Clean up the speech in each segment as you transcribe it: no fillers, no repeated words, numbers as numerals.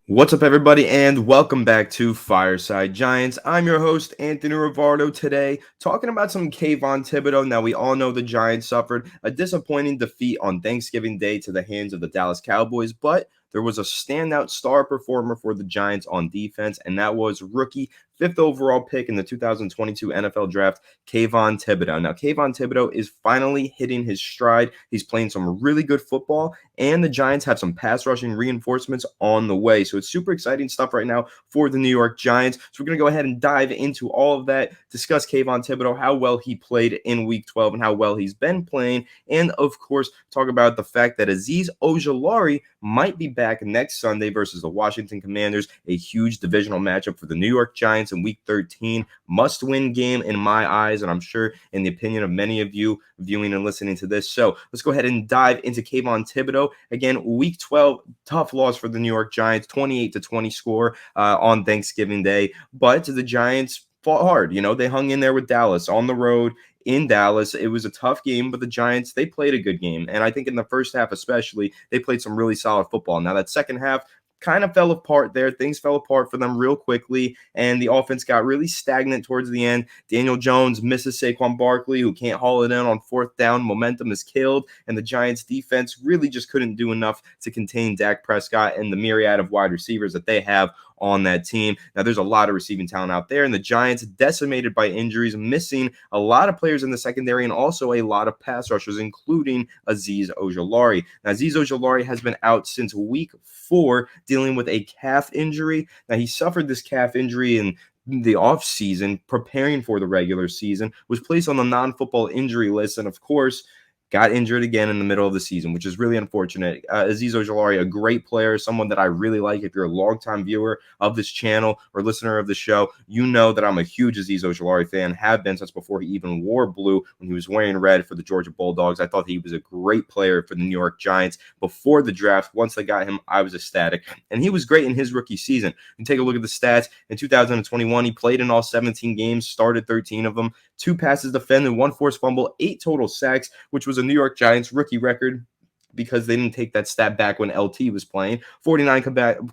What's up, everybody, and welcome back to Fireside Giants. I'm your host, Anthony Rivardo, today talking about some Kayvon Thibodeaux. Now, we all know the Giants suffered a disappointing defeat on Thanksgiving Day to the hands of the Dallas Cowboys, but there was a standout star performer for the Giants on defense, and that was rookie fifth overall pick in the 2022 NFL Draft, Kayvon Thibodeaux. Now, Kayvon Thibodeaux is finally hitting his stride. He's playing some really good football, and the Giants have some pass rushing reinforcements on the way. So it's super exciting stuff right now for the New York Giants. So we're going to go ahead and dive into all of that, discuss Kayvon Thibodeaux, how well he played in Week 12 and how well he's been playing, and of course, talk about the fact that Azeez Ojulari might be back next Sunday versus the Washington Commanders, a huge divisional matchup for the New York Giants in Week 13. Must-win game in my eyes, and I'm sure in the opinion of many of you viewing and listening to this. So let's go ahead and dive into Kayvon Thibodeaux. Again, Week 12, tough loss for the New York Giants, 28-20 score on Thanksgiving Day. But the Giants fought hard. They hung in there with Dallas on the road in Dallas. It was a tough game, but the Giants, they played a good game. And I think in the first half especially, they played some really solid football. Now, that second half kind of fell apart there. Things fell apart for them real quickly, and the offense got really stagnant towards the end. Daniel Jones misses Saquon Barkley, who can't haul it in on fourth down. Momentum is killed, and the Giants defense really just couldn't do enough to contain Dak Prescott and the myriad of wide receivers that they have on that team. Now, there's a lot of receiving talent out there, and the Giants decimated by injuries, missing a lot of players in the secondary and also a lot of pass rushers, including Azeez Ojulari. Now, Azeez Ojulari has been out since Week 4, dealing with a calf injury. Now, he suffered this calf injury in the offseason, preparing for the regular season, was placed on the non-football injury list, and of course, got injured again in the middle of the season, which is really unfortunate. Azeez Ojulari, a great player, someone that I really like. If you're a longtime viewer of this channel or listener of the show, you know that I'm a huge Azeez Ojulari fan, have been since before he even wore blue when he was wearing red for the Georgia Bulldogs. I thought he was a great player for the New York Giants before the draft. Once they got him, I was ecstatic. And he was great in his rookie season. You take a look at the stats. In 2021, he played in all 17 games, started 13 of them, 2 passes defended, 1 forced fumble, 8 total sacks, which was a New York Giants rookie record because they didn't take that stat back when LT was playing. 49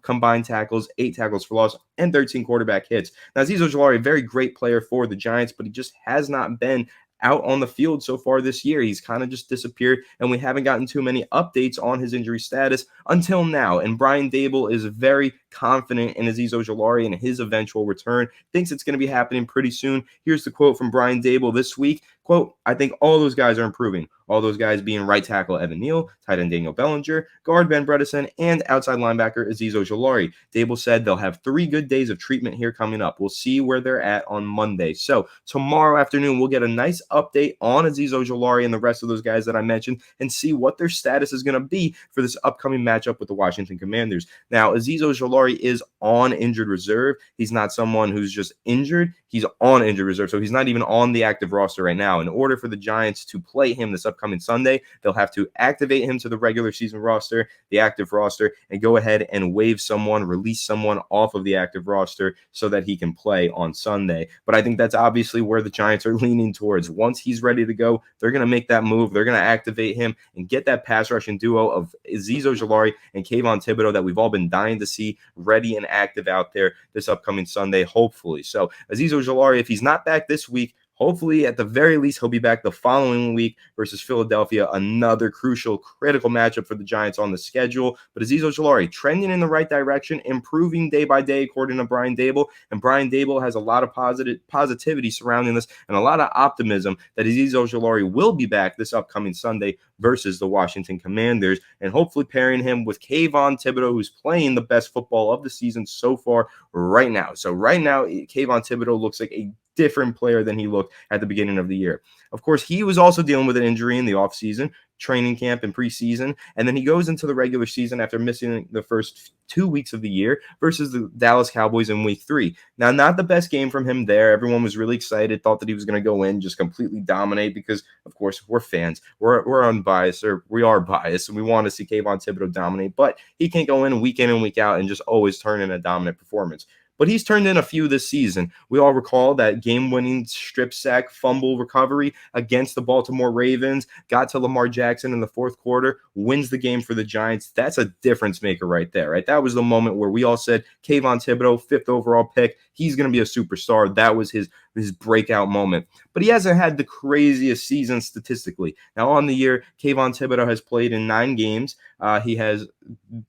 combined tackles, 8 tackles for loss, and 13 quarterback hits. Now, Azeez Ojulari, a very great player for the Giants, but he just has not been out on the field so far this year. He's kind of just disappeared, and we haven't gotten too many updates on his injury status until now. And Brian Daboll is very confident in Azeez Ojulari and his eventual return, thinks it's going to be happening pretty soon. Here's the quote from Brian Daboll this week. Quote, "I think all those guys are improving. All those guys being right tackle Evan Neal, tight end Daniel Bellinger, guard Ben Bredesen, and outside linebacker Azeez Ojulari. Daboll said they'll have 3 good days of treatment here coming up. We'll see where they're at on Monday." So tomorrow afternoon, we'll get a nice update on Azeez Ojulari and the rest of those guys that I mentioned and see what their status is going to be for this upcoming matchup with the Washington Commanders. Now, Azeez Ojulari is on injured reserve. He's not someone who's just injured. He's on injured reserve, so he's not even on the active roster right now. In order for the Giants to play him this upcoming Sunday, they'll have to activate him to the regular season roster, the active roster, and go ahead and waive someone, release someone off of the active roster so that he can play on Sunday. But I think that's obviously where the Giants are leaning towards. Once he's ready to go, they're going to make that move. They're going to activate him and get that pass rushing duo of Azeez Ojulari and Kayvon Thibodeaux that we've all been dying to see ready and active out there this upcoming Sunday, hopefully. So Azeez Ojulari, if he's not back this week, hopefully, at the very least, he'll be back the following week versus Philadelphia, another crucial, critical matchup for the Giants on the schedule. But Azeez Ojulari trending in the right direction, improving day by day, according to Brian Daboll. And Brian Daboll has a lot of positivity surrounding this and a lot of optimism that Azeez Ojulari will be back this upcoming Sunday versus the Washington Commanders, and hopefully pairing him with Kayvon Thibodeaux, who's playing the best football of the season so far right now. So right now, Kayvon Thibodeaux looks like a different player than he looked at the beginning of the year. Of course, he was also dealing with an injury in the offseason, training camp and preseason, and then he goes into the regular season after missing the first 2 weeks of the year versus the Dallas Cowboys in Week 3. Now, not the best game from him there. Everyone was really excited, thought that he was going to go in, just completely dominate because, of course, we're fans. We're unbiased, or we are biased, and we want to see Kayvon Thibodeaux dominate, but he can't go in and week out and just always turn in a dominant performance. but he's turned in a few this season. We all recall that game-winning strip sack fumble recovery against the Baltimore Ravens, got to Lamar Jackson in the fourth quarter, wins the game for the Giants. That's a difference maker right there, right? That was the moment where we all said, Kayvon Thibodeaux, 5th overall pick, he's going to be a superstar. That was his breakout moment. But he hasn't had the craziest season statistically. Now, on the year, Kayvon Thibodeaux has played in 9 games. He has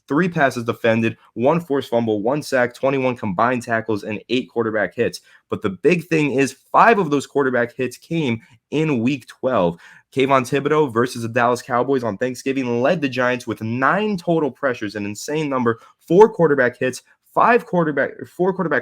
3 passes defended, 1 forced fumble, 1 sack, 21 combined tackles, and 8 quarterback hits. But the big thing is 5 of those quarterback hits came in Week 12. Kayvon Thibodeaux versus the Dallas Cowboys on Thanksgiving led the Giants with 9 total pressures, an insane number, 4 quarterback hits, 4 quarterback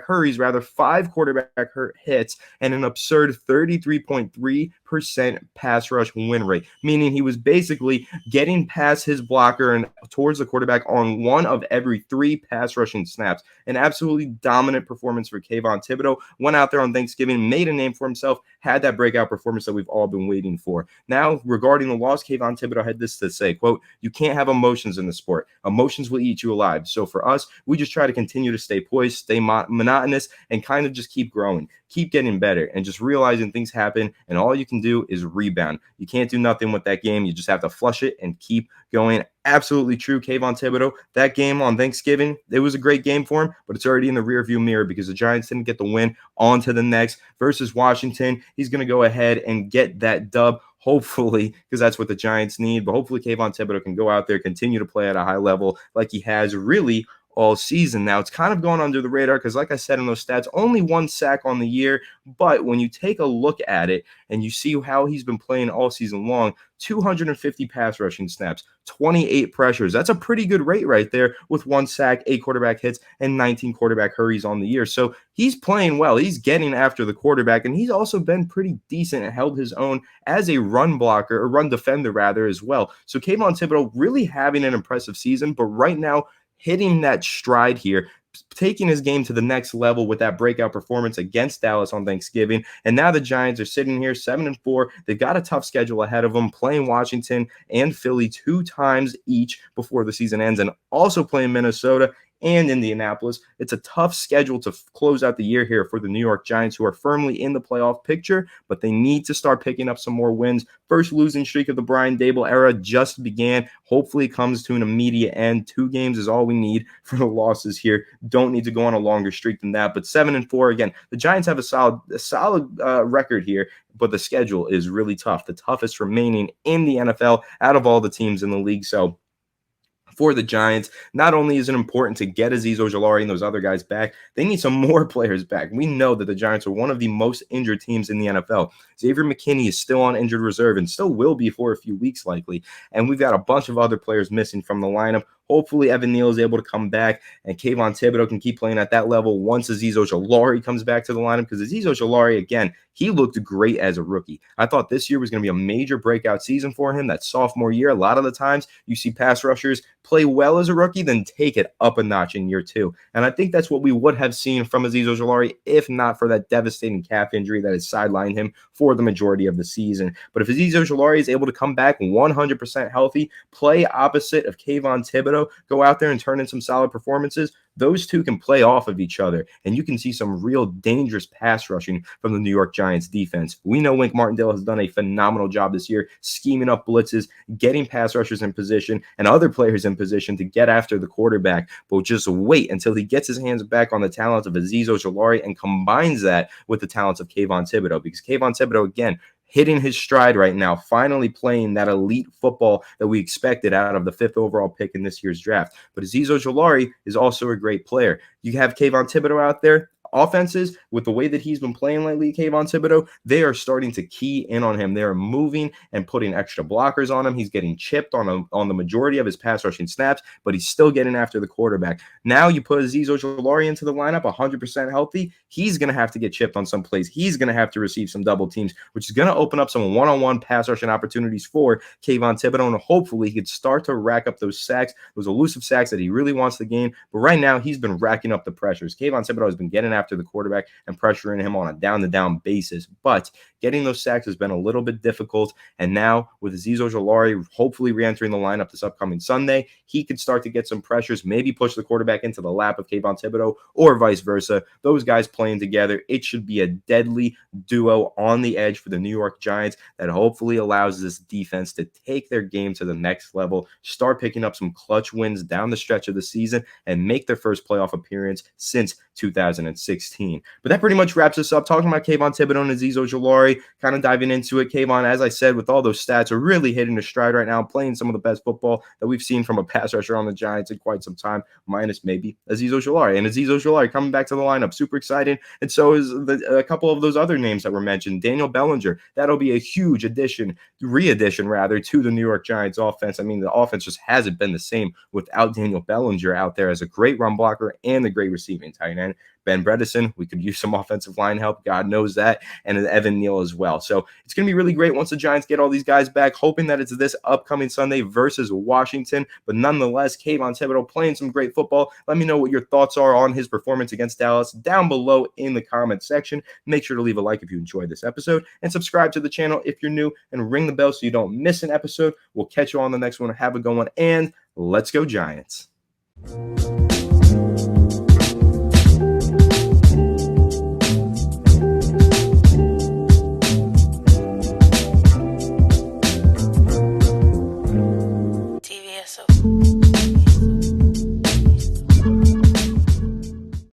hurries, 5 quarterback hits, and an absurd 33.3% pass rush win rate, meaning he was basically getting past his blocker and towards the quarterback on 1 of every 3 pass rushing snaps. An absolutely dominant performance for Kayvon Thibodeaux. Went out there on Thanksgiving, made a name for himself, had that breakout performance that we've all been waiting for. Now, regarding the loss, Kayvon Thibodeaux had this to say, quote, "You can't have emotions in the sport. Emotions will eat you alive. So for us, we just try to continue to stay poised, stay monotonous, and kind of just keep growing, keep getting better, and just realizing things happen, and all you can do is rebound. You can't do nothing with that game. You just have to flush it and keep going." Absolutely true, Kayvon Thibodeaux. That game on Thanksgiving, it was a great game for him, but it's already in the rearview mirror because the Giants didn't get the win. On to the next versus Washington. He's going to go ahead and get that dub, hopefully, because that's what the Giants need. But hopefully Kayvon Thibodeaux can go out there, continue to play at a high level like he has really all season. Now, it's kind of going under the radar because, like I said in those stats, only 1 sack on the year. But when you take a look at it and you see how he's been playing all season long, 250 pass rushing snaps, 28 pressures. That's a pretty good rate right there with 1 sack, 8 quarterback hits, and 19 quarterback hurries on the year. So he's playing well. He's getting after the quarterback, and he's also been pretty decent and held his own as a run blocker, or run defender rather, as well. So Kayvon Thibodeaux really having an impressive season, but right now hitting that stride here, taking his game to the next level with that breakout performance against Dallas on Thanksgiving. And now the Giants are sitting here 7-4. They've got a tough schedule ahead of them, playing Washington and Philly 2 times each before the season ends, and also playing Minnesota and Indianapolis. It's a tough schedule to close out the year here for the New York Giants, who are firmly in the playoff picture, but they need to start picking up some more wins. First losing streak of the Brian Daboll era just began. Hopefully it comes to an immediate end. 2 games is all we need for the losses here. Don't need to go on a longer streak than that. But 7-4, again, the Giants have a solid record here, but the schedule is really tough. The toughest remaining in the NFL out of all the teams in the league. So for the Giants, not only is it important to get Azeez Ojulari and those other guys back, they need some more players back. We know that the Giants are one of the most injured teams in the NFL. Xavier McKinney is still on injured reserve and still will be for a few weeks likely. And we've got a bunch of other players missing from the lineup. Hopefully, Evan Neal is able to come back and Kayvon Thibodeaux can keep playing at that level once Azeez Ojulari comes back to the lineup, because Azeez Ojulari, again, he looked great as a rookie. I thought this year was going to be a major breakout season for him, that sophomore year. A lot of the times you see pass rushers play well as a rookie, then take it up a notch in year 2. And I think that's what we would have seen from Azeez Ojulari if not for that devastating calf injury that has sidelined him for the majority of the season. But if Azeez Ojulari is able to come back 100% healthy, play opposite of Kayvon Thibodeaux, go out there and turn in some solid performances, those two can play off of each other, and you can see some real dangerous pass rushing from the New York Giants defense. We know Wink Martindale has done a phenomenal job this year scheming up blitzes, getting pass rushers in position and other players in position to get after the quarterback. But just wait until he gets his hands back on the talents of Azeez Ojulari and combines that with the talents of Kayvon Thibodeaux, because Kayvon Thibodeaux, again, hitting his stride right now, finally playing that elite football that we expected out of the 5th overall pick in this year's draft. But Azeez Ojulari is also a great player. You have Kayvon Thibodeaux out there. Offenses, with the way that he's been playing lately, Kayvon Thibodeaux, they are starting to key in on him. They are moving and putting extra blockers on him. He's getting chipped on the majority of his pass rushing snaps, but he's still getting after the quarterback. Now you put Azeez Ojulari into the lineup 100% healthy. He's going to have to get chipped on some plays. He's going to have to receive some double teams, which is going to open up some one-on-one pass rushing opportunities for Kayvon Thibodeaux, and hopefully he could start to rack up those sacks, those elusive sacks that he really wants to gain. But right now he's been racking up the pressures. Kayvon Thibodeaux has been getting after the quarterback and pressuring him on a down-to-down basis. But getting those sacks has been a little bit difficult. And now with Azeez Ojulari hopefully re-entering the lineup this upcoming Sunday, he could start to get some pressures, maybe push the quarterback into the lap of Kayvon Thibodeaux or vice versa. Those guys playing together, it should be a deadly duo on the edge for the New York Giants that hopefully allows this defense to take their game to the next level, start picking up some clutch wins down the stretch of the season, and make their first playoff appearance since 2016. But that pretty much wraps us up talking about Kayvon Thibodeaux and Azeez Ojulari, kind of diving into it. Kayvon, as I said, with all those stats, are really hitting a stride right now, playing some of the best football that we've seen from a pass rusher on the Giants in quite some time, minus maybe Azeez Ojulari. And Azeez Ojulari coming back to the lineup, super exciting. And so is a couple of those other names that were mentioned. Daniel Bellinger, that'll be a huge re-addition rather, to the New York Giants offense. I mean, the offense just hasn't been the same without Daniel Bellinger out there as a great run blocker and a great receiving tight end. Ben Bredesen, we could use some offensive line help. God knows that. And Evan Neal as well. So it's going to be really great once the Giants get all these guys back, hoping that it's this upcoming Sunday versus Washington. But nonetheless, Kayvon Thibodeaux playing some great football. Let me know what your thoughts are on his performance against Dallas down below in the comment section. Make sure to leave a like if you enjoyed this episode and subscribe to the channel if you're new and ring the bell so you don't miss an episode. We'll catch you on the next one. Have a good one and let's go Giants.